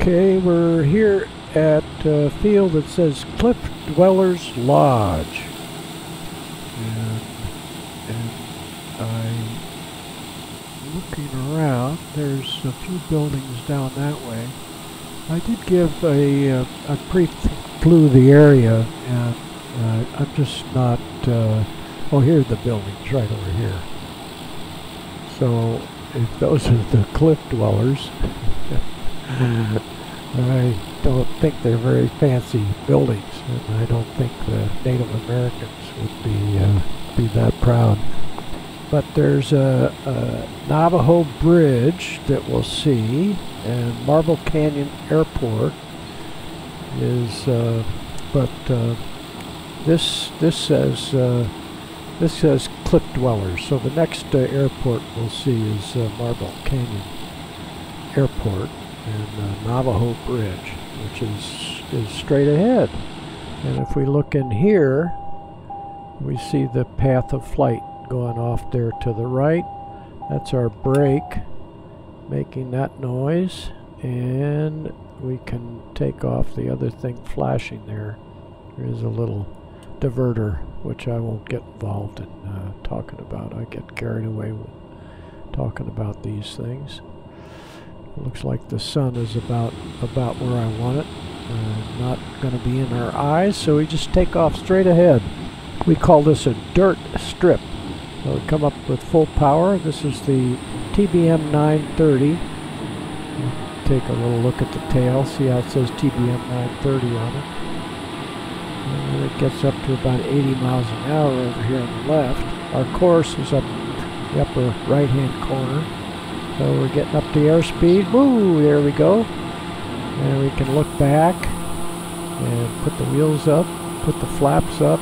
Okay, we're here at a field that says Cliff Dwellers Lodge. And I'm looking around. There's a few buildings down that way. I did give a brief flew the area, and I'm just not, oh, here's the buildings right over here. So if those are the Cliff Dwellers, I don't think they're very fancy buildings, and I don't think the Native Americans would be that proud. But there's a Navajo Bridge that we'll see, and Marble Canyon Airport is, this says Cliff Dwellers. So the next airport we'll see is Marble Canyon Airport and Navajo Bridge, which is straight ahead. And if we look in here, we see the path of flight going off there to the right. That's our brake making that noise, and we can take off. The other thing flashing there is a little diverter, which I won't get involved in talking about. I get carried away with talking about these things. It looks like the sun is about where I want it. Not going to be in our eyes, so we just take off straight ahead. We call this a dirt strip. So we come up with full power. This is the TBM 930. Take a little look at the tail, see how it says TBM 930 on it. And then it gets up to about 80 miles an hour over here on the left. Our course is up the upper right-hand corner. So we're getting up to airspeed. Woo! There we go. And we can look back and put the wheels up, put the flaps up.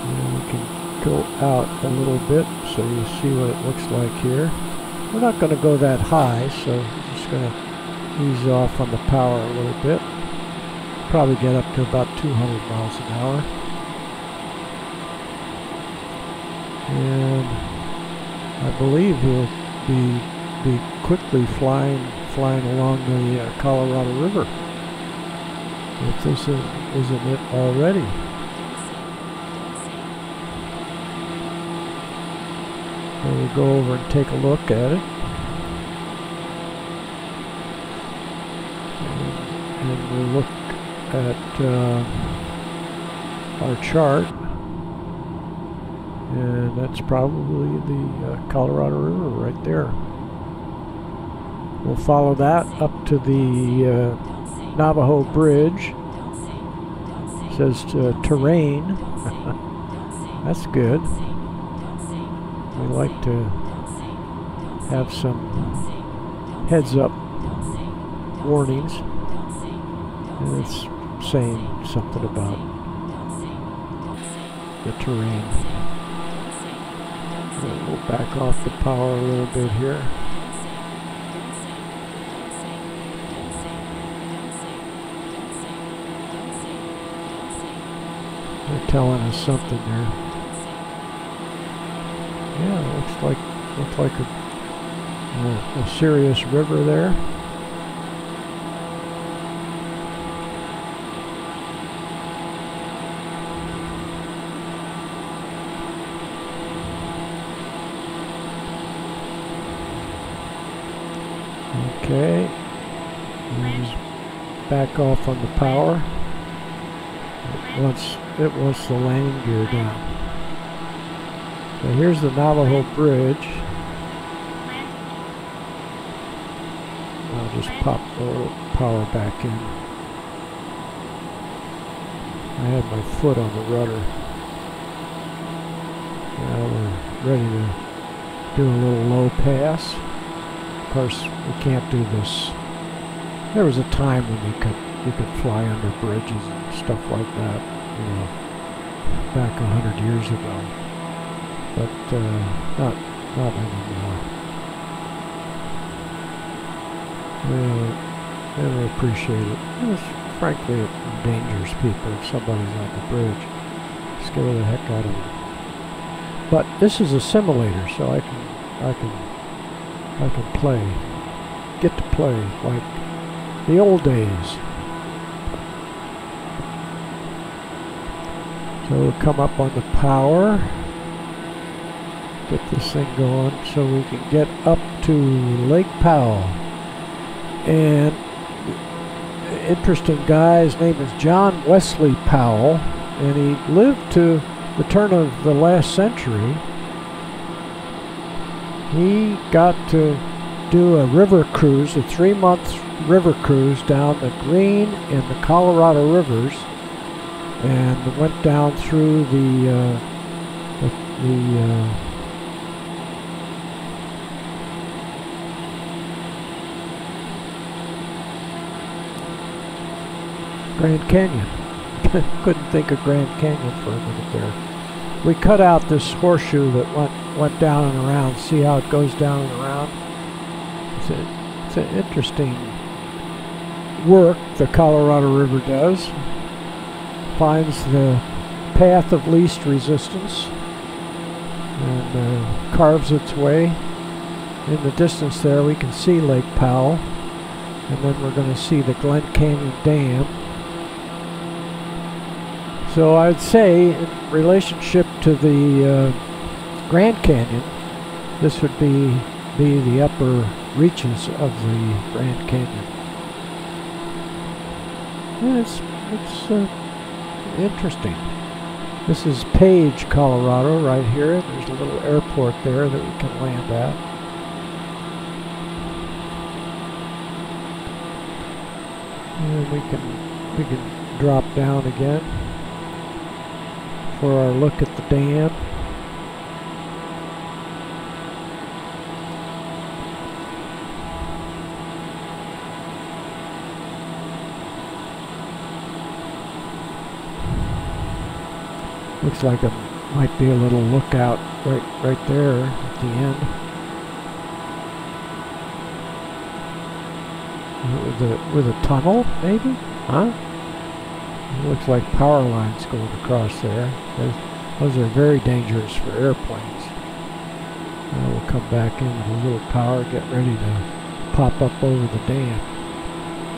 And we can go out a little bit so you see what it looks like here. We're not going to go that high, so we're just going to ease off on the power a little bit. Probably get up to about 200 miles an hour. And I believe we'll be quickly flying along the Colorado River. If this isn't it already. So we'll go over and take a look at it. And we'll look at our chart. And that's probably the Colorado River right there. We'll follow that up to the Navajo Bridge. It says terrain. That's good. We like to have some heads-up warnings. And it's saying something about the terrain. We'll back off the power a little bit here. They're telling us something there. Yeah, it looks like a serious river there. Okay, just back off on the power. It wants the landing gear down. So here's the Navajo Bridge. I'll just pop the power back in. I had my foot on the rudder. Now we're ready to do a little low pass. Of course, we can't do this. There was a time when you could fly under bridges and stuff like that, you know, back 100 years ago. But not anymore. They don't appreciate it. Frankly, it endangers people if somebody's on the bridge. Scare the heck out of them. But this is a simulator, so I can I can play, get to play like the old days. So we'll come up on the power, get this thing going so we can get up to Lake Powell. And interesting guy, his name is John Wesley Powell, and he lived to the turn of the last century. He got to do a river cruise, a 3-month river cruise down the Green and the Colorado rivers, and went down through the Grand Canyon. Couldn't think of Grand Canyon for a minute there. We cut out this horseshoe that went down and around. See how it goes down and around? It's an interesting work the Colorado River does. Finds the path of least resistance and carves its way. In the distance there we can see Lake Powell, and then we're going to see the Glen Canyon Dam. So I'd say in relationship to the Grand Canyon, this would be the upper reaches of the Grand Canyon. Yeah, it's interesting. This is Page, Colorado, right here. There's a little airport there that we can land at. And we can drop down again for our look at the dam. Looks like it might be a little lookout right there at the end. With a tunnel, maybe? Huh? It looks like power lines going across there. Those are very dangerous for airplanes. Now we'll come back in with a little power, get ready to pop up over the dam.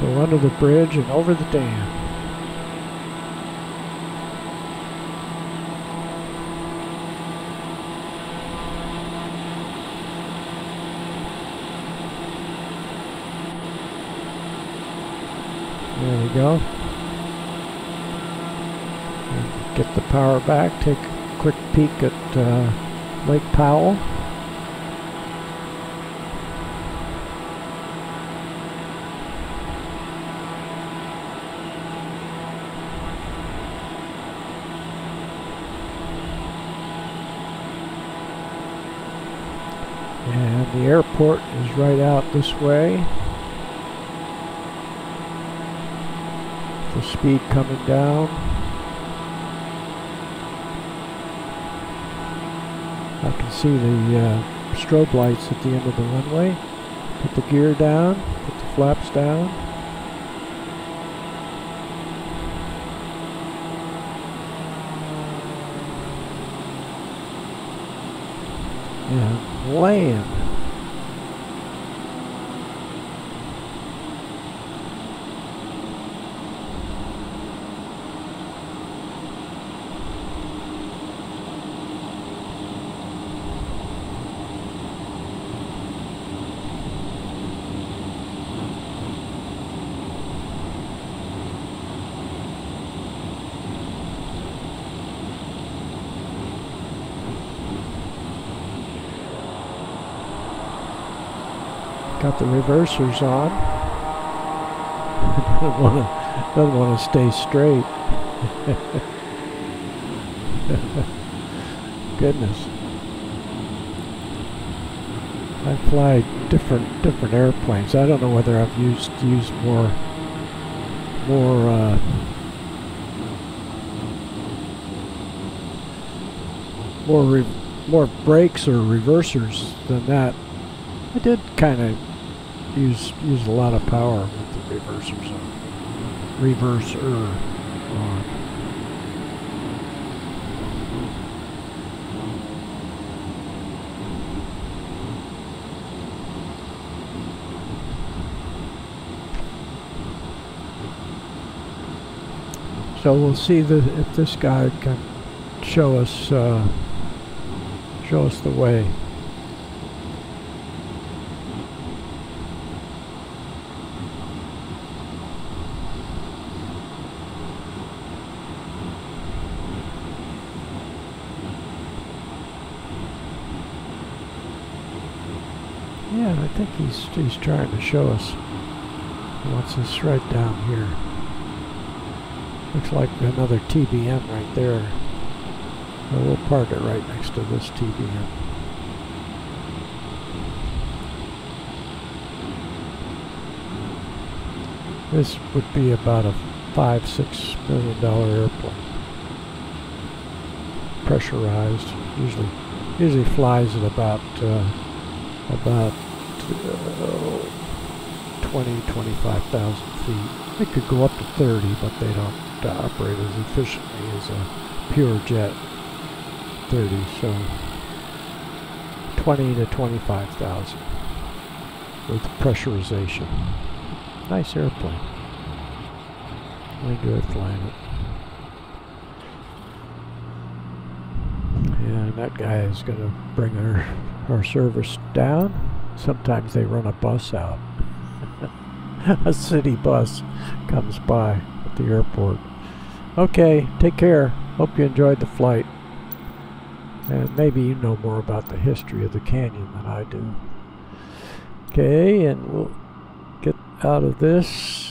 Go under the bridge and over the dam. There we go. Get the power back, take a quick peek at Lake Powell. And the airport is right out this way. The speed coming down. I can see the strobe lights at the end of the runway. Put the gear down, put the flaps down. And land. Got the reversers on. Doesn't want to stay straight. Goodness. I fly different airplanes. I don't know whether I've used more brakes or reversers than that. I did kind of use a lot of power with the reversers on. So we'll see if this guy can show us the way. Yeah, I think he's trying to show us. He wants us right down here. Looks like another TBM right there. So we'll park it right next to this TBM. This would be about a $5-6 million airplane. Pressurized. Usually flies at about 20-25,000 feet. It could go up to 30, but they don't operate as efficiently as a pure jet 30. So 20 to 25,000 with pressurization. Nice airplane. I enjoy flying it. And that guy is going to bring our service down. Sometimes they run a bus out. A city bus comes by at the airport. Okay, take care. Hope you enjoyed the flight. And maybe you know more about the history of the canyon than I do. Okay, and we'll get out of this.